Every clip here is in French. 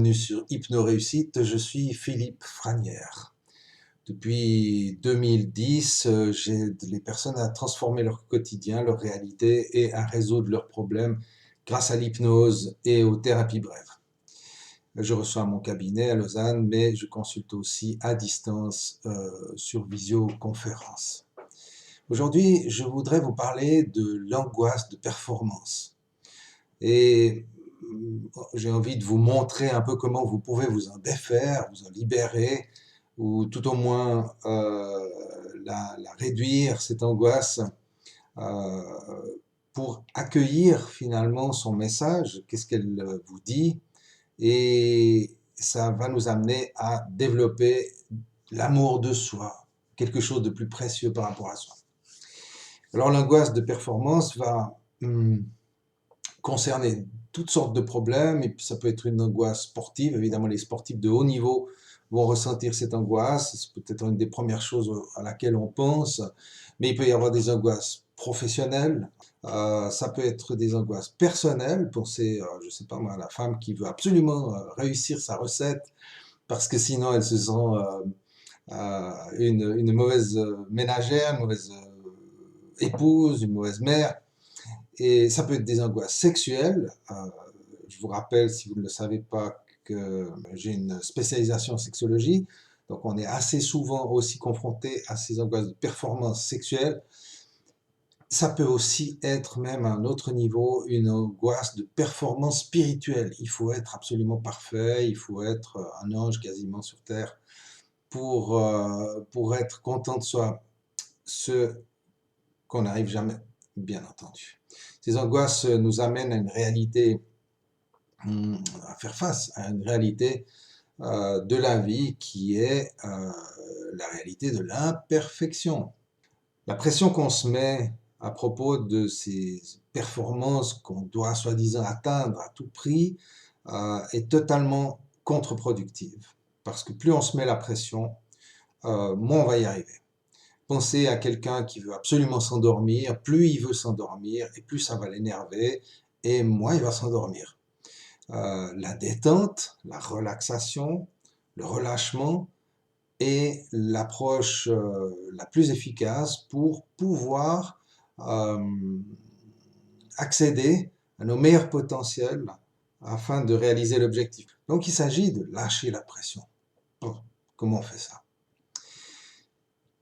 bienvenue sur Hypno-Réussite, je suis Philippe Franière. Depuis 2010, j'aide les personnes à transformer leur quotidien, leur réalité et à résoudre leurs problèmes grâce à l'hypnose et aux thérapies brèves. Je reçois mon cabinet à Lausanne, mais je consulte aussi à distance sur visioconférence. Aujourd'hui, je voudrais vous parler de l'angoisse de performance. Et j'ai envie de vous montrer un peu comment vous pouvez vous en défaire, vous en libérer, ou tout au moins la réduire, cette angoisse, euh, pour accueillir finalement son message, qu'est-ce qu'elle vous dit, et ça va nous amener à développer l'amour de soi, quelque chose de plus précieux par rapport à soi. Alors l'angoisse de performance va concerner toutes sortes de problèmes, et puis ça peut être une angoisse sportive. Évidemment, les sportifs de haut niveau vont ressentir cette angoisse, c'est peut-être une des premières choses à laquelle on pense, mais il peut y avoir des angoisses professionnelles, ça peut être des angoisses personnelles, pensez, je sais pas moi, à la femme qui veut absolument réussir sa recette, parce que sinon elle se sent une mauvaise ménagère, une mauvaise épouse, une mauvaise mère. Et ça peut être des angoisses sexuelles. Je vous rappelle, si vous ne le savez pas, que j'ai une spécialisation en sexologie. Donc on est assez souvent aussi confronté à ces angoisses de performance sexuelle. Ça peut aussi être même à un autre niveau une angoisse de performance spirituelle. Il faut être absolument parfait, il faut être un ange quasiment sur terre pour être content de soi. Ce qu'on n'arrive jamais, bien entendu. Ces angoisses nous amènent à une réalité, à faire face à une réalité de la vie qui est la réalité de l'imperfection. La pression qu'on se met à propos de ces performances qu'on doit soi-disant atteindre à tout prix est totalement contre-productive. Parce que plus on se met la pression, moins on va y arriver. Pensez à quelqu'un qui veut absolument s'endormir, plus il veut s'endormir et plus ça va l'énerver et moins il va s'endormir. La détente, la relaxation, le relâchement est l'approche la plus efficace pour pouvoir accéder à nos meilleurs potentiels afin de réaliser l'objectif. Donc il s'agit de lâcher la pression. Bon, comment on fait ça ?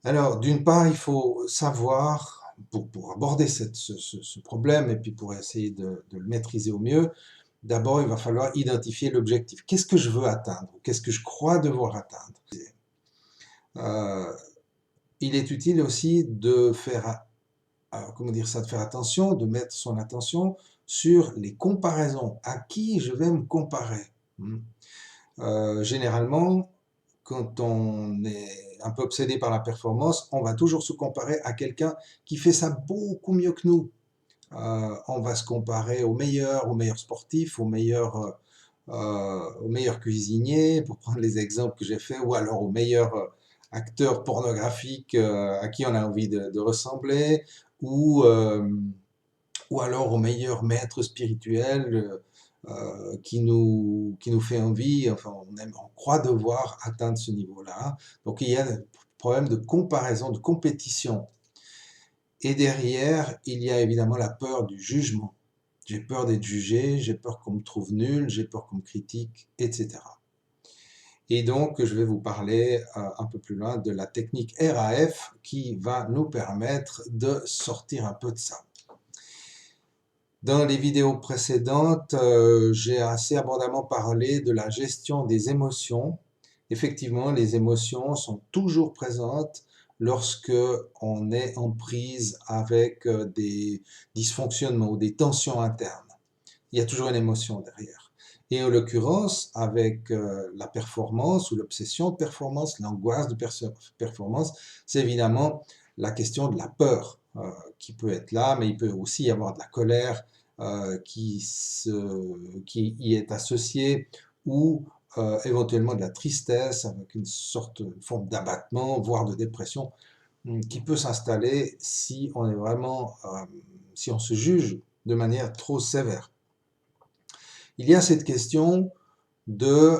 Alors, d'une part, il faut savoir, pour aborder ce problème et puis pour essayer de le maîtriser au mieux, d'abord, il va falloir identifier l'objectif. Qu'est-ce que je veux atteindre? Qu'est-ce que je crois devoir atteindre? Il est utile aussi de faire, de faire attention, de mettre son attention sur les comparaisons. À qui je vais me comparer? Généralement, quand on est un peu obsédé par la performance, on va toujours se comparer à quelqu'un qui fait ça beaucoup mieux que nous. On va se comparer aux meilleurs sportifs, aux meilleurs cuisiniers, pour prendre les exemples que j'ai faits, ou alors aux meilleurs acteurs pornographiques à qui on a envie de ressembler, ou alors aux meilleurs maîtres spirituels qui nous fait envie, enfin on croit devoir atteindre ce niveau-là. Donc il y a un problème de comparaison, de compétition. Et derrière, il y a évidemment la peur du jugement. J'ai peur d'être jugé, j'ai peur qu'on me trouve nul, j'ai peur qu'on me critique, etc. Et donc, je vais vous parler un peu plus loin de la technique RAF qui va nous permettre de sortir un peu de ça. Dans les vidéos précédentes, j'ai assez abondamment parlé de la gestion des émotions. Effectivement, les émotions sont toujours présentes lorsque on est en prise avec des dysfonctionnements ou des tensions internes. Il y a toujours une émotion derrière. Et en l'occurrence, avec la performance ou l'obsession de performance, l'angoisse de performance, c'est évidemment la question de la peur qui peut être là, mais il peut aussi y avoir de la colère qui y est associée, ou éventuellement de la tristesse avec une forme d'abattement, voire de dépression, qui peut s'installer si on est vraiment, si on se juge de manière trop sévère. Il y a cette question de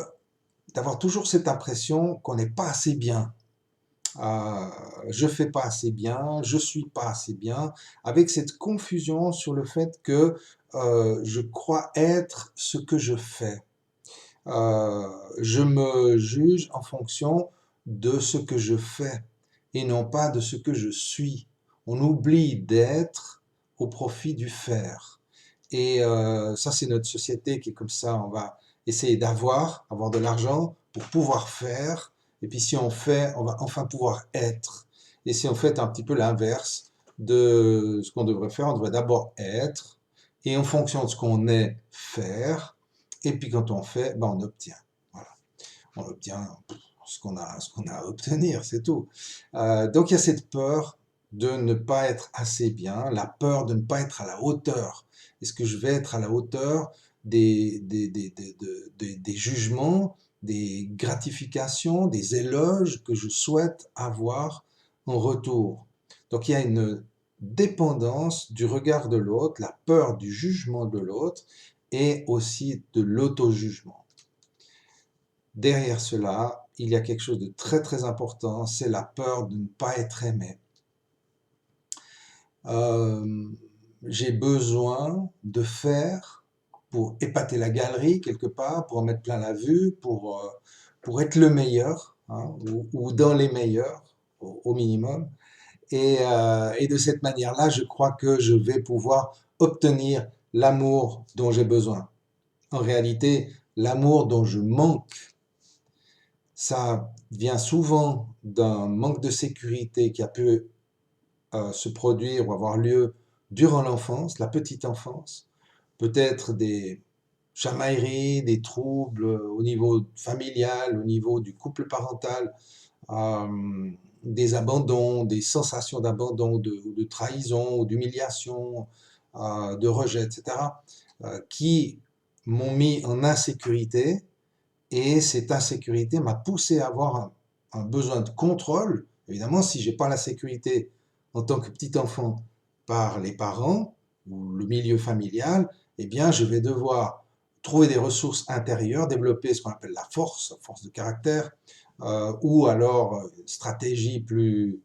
d'avoir toujours cette impression qu'on n'est pas assez bien. Euh, je fais pas assez bien, je suis pas assez bien, avec cette confusion sur le fait que je crois être ce que je fais. Je me juge en fonction de ce que je fais et non pas de ce que je suis. On oublie d'être au profit du faire. Et ça, c'est notre société qui est comme ça. On va essayer avoir de l'argent pour pouvoir faire. Et puis si on fait, on va enfin pouvoir être. Et si on fait un petit peu l'inverse de ce qu'on devrait faire, on devrait d'abord être, et en fonction de ce qu'on est, faire. Et puis quand on fait, ben on obtient. Voilà. On obtient ce qu'on a à obtenir, c'est tout. Donc il y a cette peur de ne pas être assez bien, la peur de ne pas être à la hauteur. Est-ce que je vais être à la hauteur des jugements, des gratifications, des éloges que je souhaite avoir en retour? Donc il y a une dépendance du regard de l'autre, la peur du jugement de l'autre et aussi de l'auto-jugement. Derrière cela, il y a quelque chose de très très important, c'est la peur de ne pas être aimé. Euh, j'ai besoin de faire pour épater la galerie quelque part, pour en mettre plein la vue, pour être le meilleur, hein, ou dans les meilleurs au minimum. Et de cette manière-là, je crois que je vais pouvoir obtenir l'amour dont j'ai besoin. En réalité, l'amour dont je manque, ça vient souvent d'un manque de sécurité qui a pu se produire ou avoir lieu durant l'enfance, la petite enfance, peut-être des chamailleries, des troubles au niveau familial, au niveau du couple parental, euh, des abandons, des sensations d'abandon, de trahison ou d'humiliation, de rejet, etc., qui m'ont mis en insécurité, et cette insécurité m'a poussé à avoir un besoin de contrôle. Évidemment, si j'ai pas la sécurité en tant que petit enfant par les parents ou le milieu familial, eh bien, je vais devoir trouver des ressources intérieures, développer ce qu'on appelle la force de caractère, ou alors stratégie plus,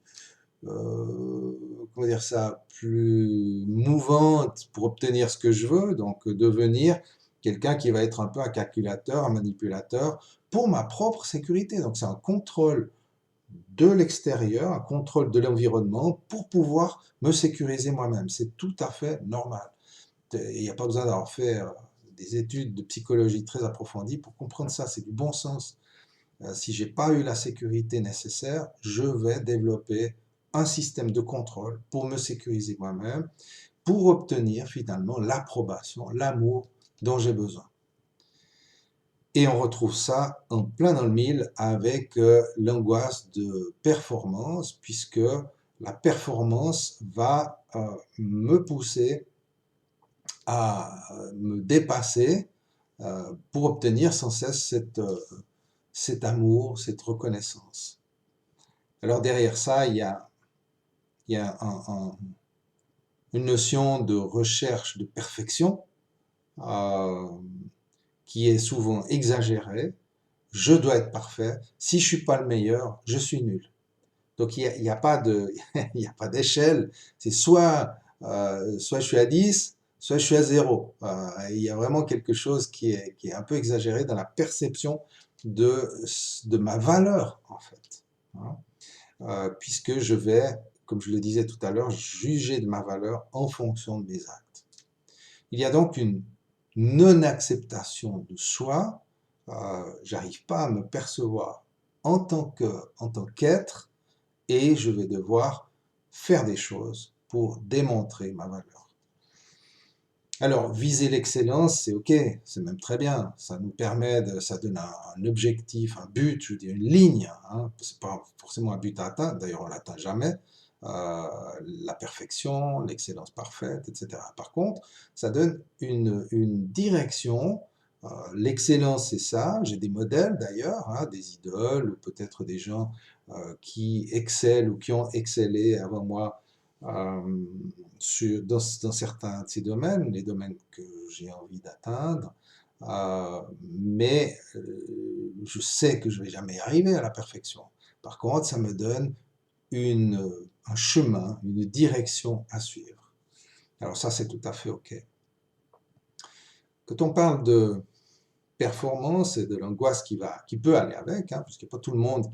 comment dire ça, plus mouvante pour obtenir ce que je veux, donc devenir quelqu'un qui va être un peu un calculateur, un manipulateur pour ma propre sécurité. Donc c'est un contrôle de l'extérieur, un contrôle de l'environnement pour pouvoir me sécuriser moi-même. C'est tout à fait normal. Il n'y a pas besoin d'avoir fait des études de psychologie très approfondies pour comprendre ça. C'est du bon sens. Si j'ai pas eu la sécurité nécessaire, je vais développer un système de contrôle pour me sécuriser moi-même, pour obtenir finalement l'approbation, l'amour dont j'ai besoin. Et on retrouve ça en plein dans le mille avec l'angoisse de performance, puisque la performance va me pousser à me dépasser pour obtenir sans cesse cet amour, cette reconnaissance. Alors derrière ça, il y a une notion de recherche de perfection euh, qui est souvent exagérée. Je dois être parfait. Si je suis pas le meilleur, je suis nul. Donc il y a pas de, il y a pas d'échelle. C'est soit je suis à 10, soit je suis à 0. Il y a vraiment quelque chose qui est un peu exagéré dans la perception de ma valeur, en fait. Hein. Puisque je vais, comme je le disais tout à l'heure, juger de ma valeur en fonction de mes actes. Il y a donc une non-acceptation de soi. J'arrive pas à me percevoir en tant qu'être, et je vais devoir faire des choses pour démontrer ma valeur. Alors, viser l'excellence, c'est ok, c'est même très bien. Ça nous permet ça donne un objectif, un but, je veux dire une ligne. Hein. C'est pas forcément un but à atteindre, d'ailleurs on l'atteint jamais. La perfection, l'excellence parfaite, etc. Par contre, ça donne une direction. L'excellence, c'est ça. J'ai des modèles d'ailleurs, hein, des idoles, ou peut-être des gens qui excellent ou qui ont excellé avant moi dans certains de ces domaines, les domaines que j'ai envie d'atteindre. mais je sais que je ne vais jamais arriver à la perfection. Par contre, ça me donne un chemin, une direction à suivre. Alors ça, c'est tout à fait OK. Quand on parle de performance et de l'angoisse qui peut aller avec, hein, puisqu'il n'y a pas tout le monde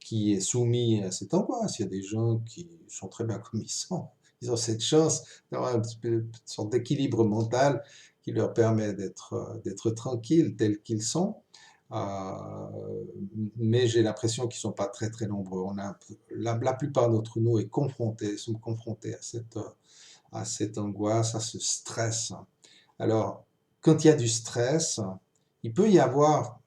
qui est soumis à cette angoisse. Il y a des gens qui sont très bien comme ils sont. Ils ont cette chance d'avoir une sorte d'équilibre mental qui leur permet d'être tranquilles tels qu'ils sont. Mais j'ai l'impression qu'ils ne sont pas très très nombreux. La plupart d'entre nous sommes confrontés à cette angoisse, à ce stress. Alors, quand il y a du stress, il peut y avoir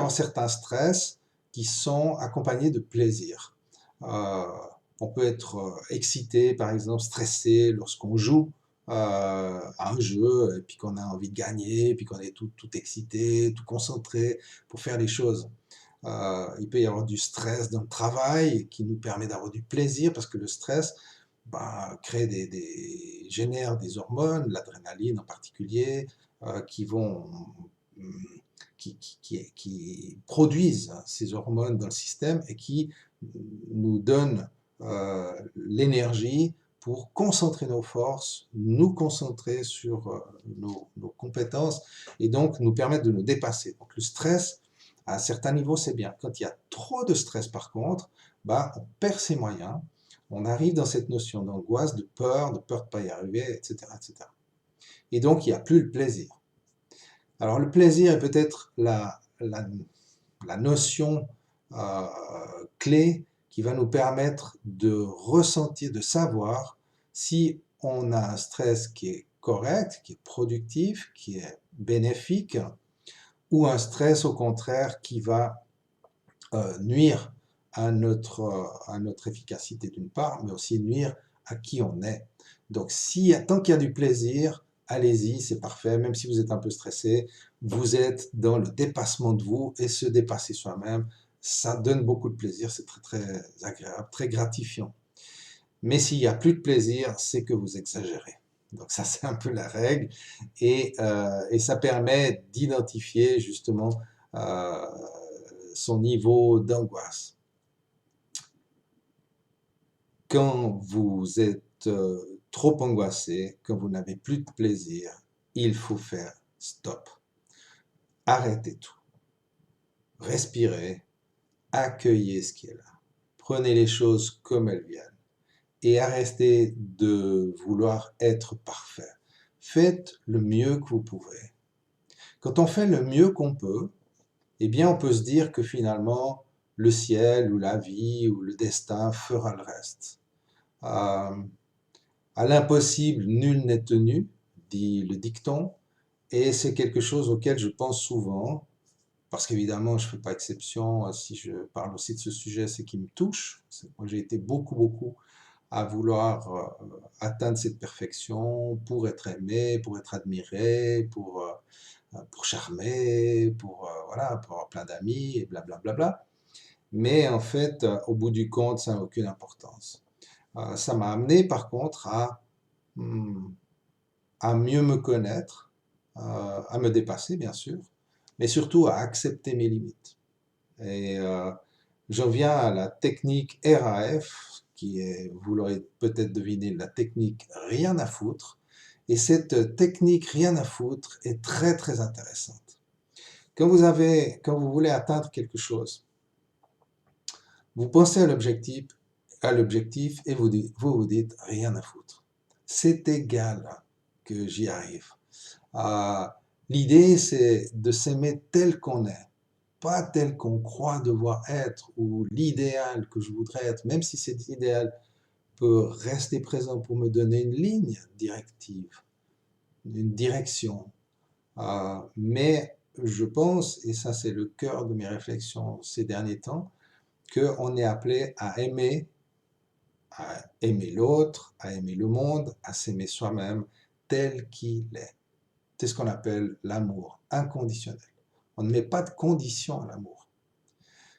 certains stress qui sont accompagnés de plaisir. On peut être excité, par exemple, stressé lorsqu'on joue à un jeu, et puis qu'on a envie de gagner, puis qu'on est tout excité, tout concentré pour faire les choses. Il peut y avoir du stress dans le travail qui nous permet d'avoir du plaisir, parce que le stress génère des hormones, l'adrénaline en particulier, qui vont qui produisent ces hormones dans le système et qui nous donnent l'énergie pour concentrer nos forces, nous concentrer sur nos compétences et donc nous permettre de nous dépasser. Donc le stress, à certains niveaux, c'est bien. Quand il y a trop de stress, par contre, on perd ses moyens, on arrive dans cette notion d'angoisse, de peur de ne pas y arriver, etc., etc. Et donc, il n'y a plus le plaisir. Alors, le plaisir est peut-être la notion clé qui va nous permettre de ressentir, de savoir si on a un stress qui est correct, qui est productif, qui est bénéfique, ou un stress au contraire qui va nuire à notre efficacité d'une part, mais aussi nuire à qui on est. Donc tant qu'il y a du plaisir, allez-y, c'est parfait, même si vous êtes un peu stressé, vous êtes dans le dépassement de vous et se dépasser soi-même, ça donne beaucoup de plaisir, c'est très très agréable, très gratifiant. Mais s'il n'y a plus de plaisir, c'est que vous exagérez. Donc ça, c'est un peu la règle et ça permet d'identifier justement son niveau d'angoisse. Quand vous êtes trop angoissé, quand vous n'avez plus de plaisir, il faut faire stop. Arrêtez tout. Respirez, accueillez ce qui est là. Prenez les choses comme elles viennent et arrêtez de vouloir être parfait. Faites le mieux que vous pouvez. Quand on fait le mieux qu'on peut, eh bien on peut se dire que finalement le ciel ou la vie ou le destin fera le reste. À l'impossible, nul n'est tenu, dit le dicton, et c'est quelque chose auquel je pense souvent, parce qu'évidemment, je ne fais pas exception, si je parle aussi de ce sujet, c'est qui me touche. Moi, j'ai été beaucoup à vouloir atteindre cette perfection pour être aimé, pour être admiré, pour charmer, voilà, pour avoir plein d'amis, et blablabla. Mais en fait, au bout du compte, ça n'a aucune importance. Ça m'a amené par contre à mieux me connaître, à me dépasser bien sûr, mais surtout à accepter mes limites. Et j'en viens à la technique RAF, qui est, vous l'aurez peut-être deviné, la technique rien à foutre. Et cette technique rien à foutre est très très intéressante. Quand vous voulez atteindre quelque chose, vous pensez à l'objectif et vous vous dites rien à foutre. C'est égal que j'y arrive. L'idée, c'est de s'aimer tel qu'on est, pas tel qu'on croit devoir être ou l'idéal que je voudrais être, même si cet idéal peut rester présent pour me donner une ligne directive, une direction. Mais je pense, et ça c'est le cœur de mes réflexions ces derniers temps, qu'on est appelé à aimer l'autre, à aimer le monde, à s'aimer soi-même tel qu'il est. C'est ce qu'on appelle l'amour inconditionnel. On ne met pas de condition à l'amour.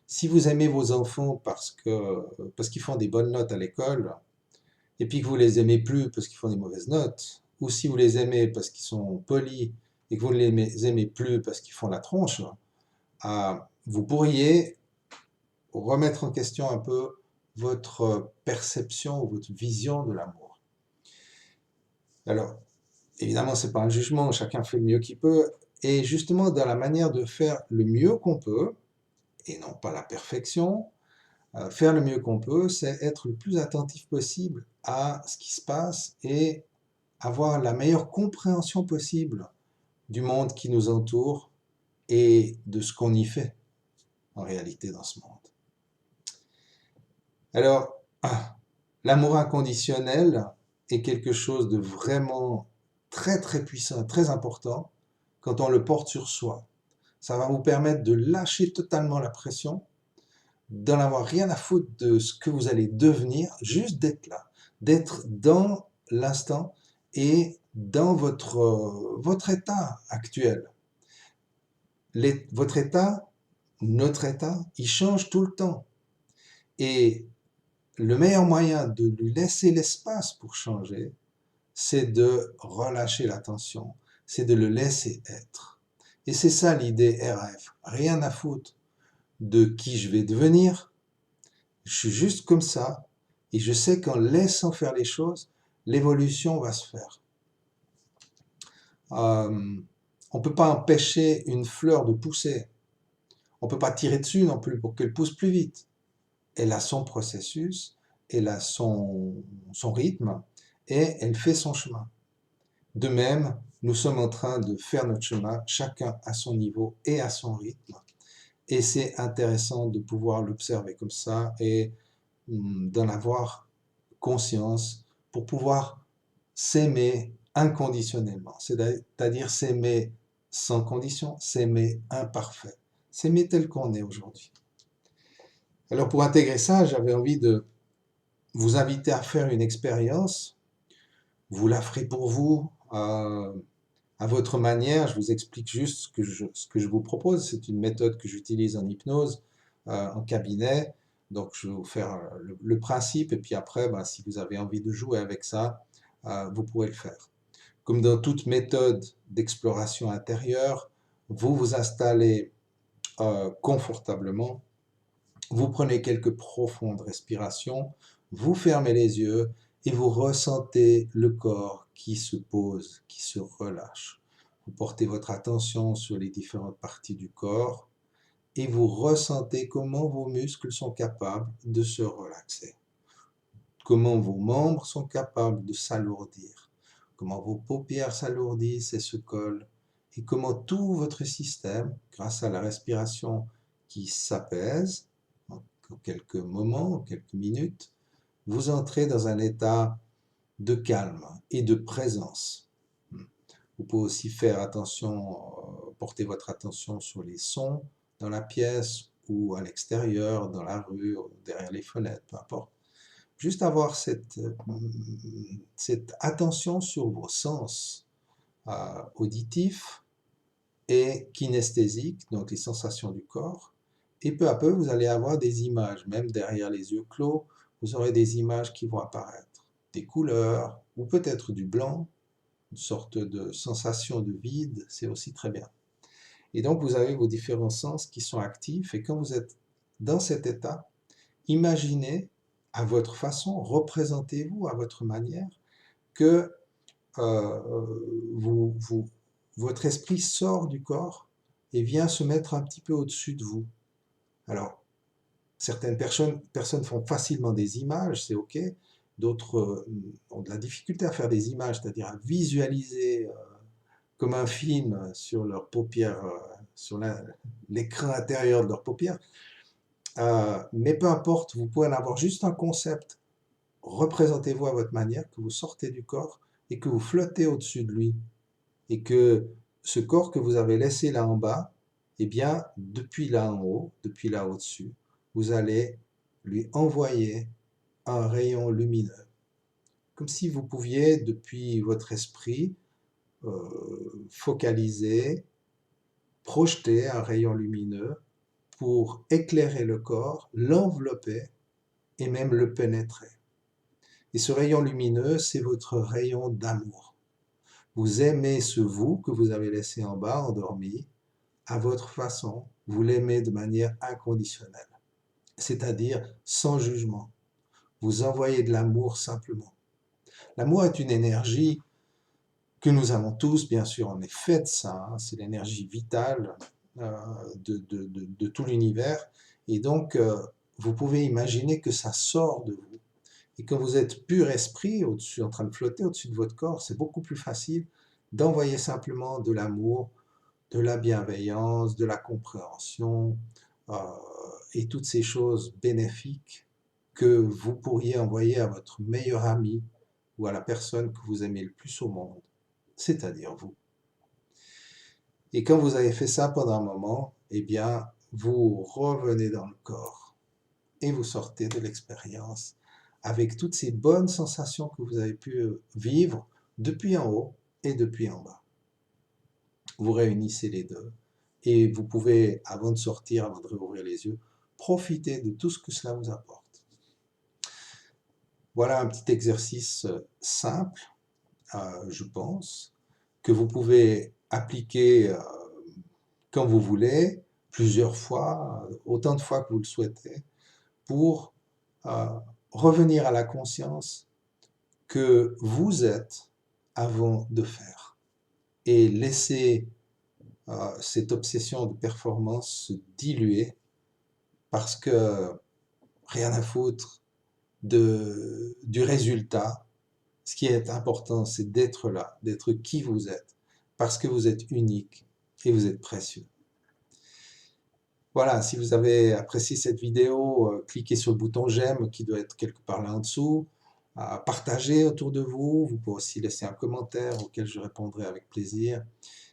Si vous aimez vos enfants parce qu'ils font des bonnes notes à l'école, et puis que vous les aimez plus parce qu'ils font des mauvaises notes, ou si vous les aimez parce qu'ils sont polis et que vous ne les aimez plus parce qu'ils font la tronche, vous pourriez remettre en question un peu votre perception ou votre vision de l'amour. Alors, évidemment, ce n'est pas un jugement, chacun fait le mieux qu'il peut, et justement, dans la manière de faire le mieux qu'on peut, et non pas la perfection, faire le mieux qu'on peut, c'est être le plus attentif possible à ce qui se passe et avoir la meilleure compréhension possible du monde qui nous entoure et de ce qu'on y fait en réalité dans ce monde. Alors, l'amour inconditionnel est quelque chose de vraiment très très puissant, très important quand on le porte sur soi. Ça va vous permettre de lâcher totalement la pression, d'en avoir rien à foutre de ce que vous allez devenir, juste d'être là, d'être dans l'instant et dans votre état actuel. Votre état, notre état, il change tout le temps. Et le meilleur moyen de lui laisser l'espace pour changer, c'est de relâcher la tension, c'est de le laisser être. Et c'est ça l'idée RF, rien à foutre de qui je vais devenir, je suis juste comme ça, et je sais qu'en laissant faire les choses, l'évolution va se faire. On ne peut pas empêcher une fleur de pousser, on ne peut pas tirer dessus non plus pour qu'elle pousse plus vite. Elle a son processus, elle a son rythme, et elle fait son chemin. De même, nous sommes en train de faire notre chemin, chacun à son niveau et à son rythme. Et c'est intéressant de pouvoir l'observer comme ça et d'en avoir conscience pour pouvoir s'aimer inconditionnellement, c'est-à-dire s'aimer sans condition, s'aimer imparfait, s'aimer tel qu'on est aujourd'hui. Alors pour intégrer ça, j'avais envie de vous inviter à faire une expérience. Vous la ferez pour vous à votre manière. Je vous explique juste ce que je vous propose. C'est une méthode que j'utilise en hypnose, en cabinet. Donc je vais vous faire le principe et puis après, si vous avez envie de jouer avec ça, vous pourrez le faire. Comme dans toute méthode d'exploration intérieure, vous vous installez confortablement. Vous prenez quelques profondes respirations, vous fermez les yeux et vous ressentez le corps qui se pose, qui se relâche. Vous portez votre attention sur les différentes parties du corps et vous ressentez comment vos muscles sont capables de se relaxer, comment vos membres sont capables de s'alourdir, comment vos paupières s'alourdissent et se collent et comment tout votre système, grâce à la respiration qui s'apaise, en quelques moments, en quelques minutes, vous entrez dans un état de calme et de présence. Vous pouvez aussi faire attention, porter votre attention sur les sons dans la pièce ou à l'extérieur, dans la rue, derrière les fenêtres, peu importe. Juste avoir cette attention sur vos sens auditifs et kinesthésiques, donc les sensations du corps, et peu à peu, vous allez avoir des images, même derrière les yeux clos, vous aurez des images qui vont apparaître, des couleurs, ou peut-être du blanc, une sorte de sensation de vide, c'est aussi très bien. Et donc, vous avez vos différents sens qui sont actifs, et quand vous êtes dans cet état, imaginez à votre façon, représentez-vous à votre manière, que votre esprit sort du corps et vient se mettre un petit peu au-dessus de vous. Alors, certaines personnes font facilement des images, c'est OK. D'autres ont de la difficulté à faire des images, c'est-à-dire à visualiser comme un film sur leurs paupières, sur l'écran intérieur de leurs paupières. Mais peu importe, vous pouvez en avoir juste un concept. Représentez-vous à votre manière, que vous sortez du corps et que vous flottez au-dessus de lui. Et que ce corps que vous avez laissé là en bas, eh bien, depuis là en haut, depuis là au-dessus, vous allez lui envoyer un rayon lumineux. Comme si vous pouviez, depuis votre esprit, focaliser, projeter un rayon lumineux pour éclairer le corps, l'envelopper et même le pénétrer. Et ce rayon lumineux, c'est votre rayon d'amour. Vous aimez ce vous que vous avez laissé en bas, endormi, à votre façon. Vous l'aimez de manière inconditionnelle, c'est-à-dire sans jugement. Vous envoyez de l'amour simplement. L'amour est une énergie que nous avons tous, bien sûr, on est fait de ça, hein, c'est l'énergie vitale de tout l'univers, et donc vous pouvez imaginer que ça sort de vous. Et quand vous êtes pur esprit, au-dessus, en train de flotter au-dessus de votre corps, c'est beaucoup plus facile d'envoyer simplement de l'amour, de la bienveillance, de la compréhension, euh, et toutes ces choses bénéfiques que vous pourriez envoyer à votre meilleur ami ou à la personne que vous aimez le plus au monde, c'est-à-dire vous. Et quand vous avez fait ça pendant un moment, eh bien, vous revenez dans le corps et vous sortez de l'expérience avec toutes ces bonnes sensations que vous avez pu vivre depuis en haut et depuis en bas. Vous réunissez les deux et vous pouvez, avant de sortir, avant de rouvrir les yeux, profiter de tout ce que cela vous apporte. Voilà un petit exercice simple, je pense, que vous pouvez appliquer quand vous voulez, plusieurs fois, autant de fois que vous le souhaitez, pour euh, revenir à la conscience que vous êtes avant de faire et laisser cette obsession de performance se diluer parce que rien à foutre du résultat. Ce qui est important, c'est d'être là, d'être qui vous êtes, parce que vous êtes unique et vous êtes précieux. Voilà, si vous avez apprécié cette vidéo, cliquez sur le bouton j'aime qui doit être quelque part là en dessous. Partagez autour de vous. Vous pouvez aussi laisser un commentaire auquel je répondrai avec plaisir.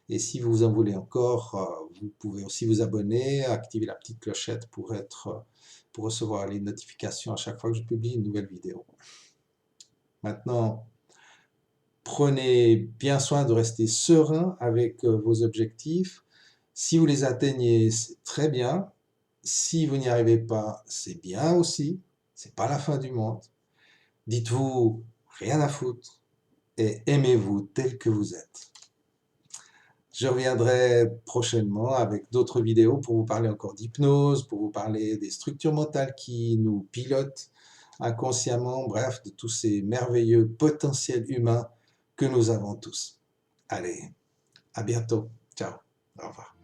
Et si vous en voulez encore, vous pouvez aussi vous abonner, activer la petite clochette pour recevoir les notifications à chaque fois que je publie une nouvelle vidéo. Maintenant, prenez bien soin de rester serein avec vos objectifs. Si vous les atteignez, c'est très bien. Si vous n'y arrivez pas, c'est bien aussi. C'est pas la fin du monde. Dites-vous rien à foutre et aimez-vous tel que vous êtes. Je reviendrai prochainement avec d'autres vidéos pour vous parler encore d'hypnose, pour vous parler des structures mentales qui nous pilotent inconsciemment, bref, de tous ces merveilleux potentiels humains que nous avons tous. Allez, à bientôt. Ciao. Au revoir.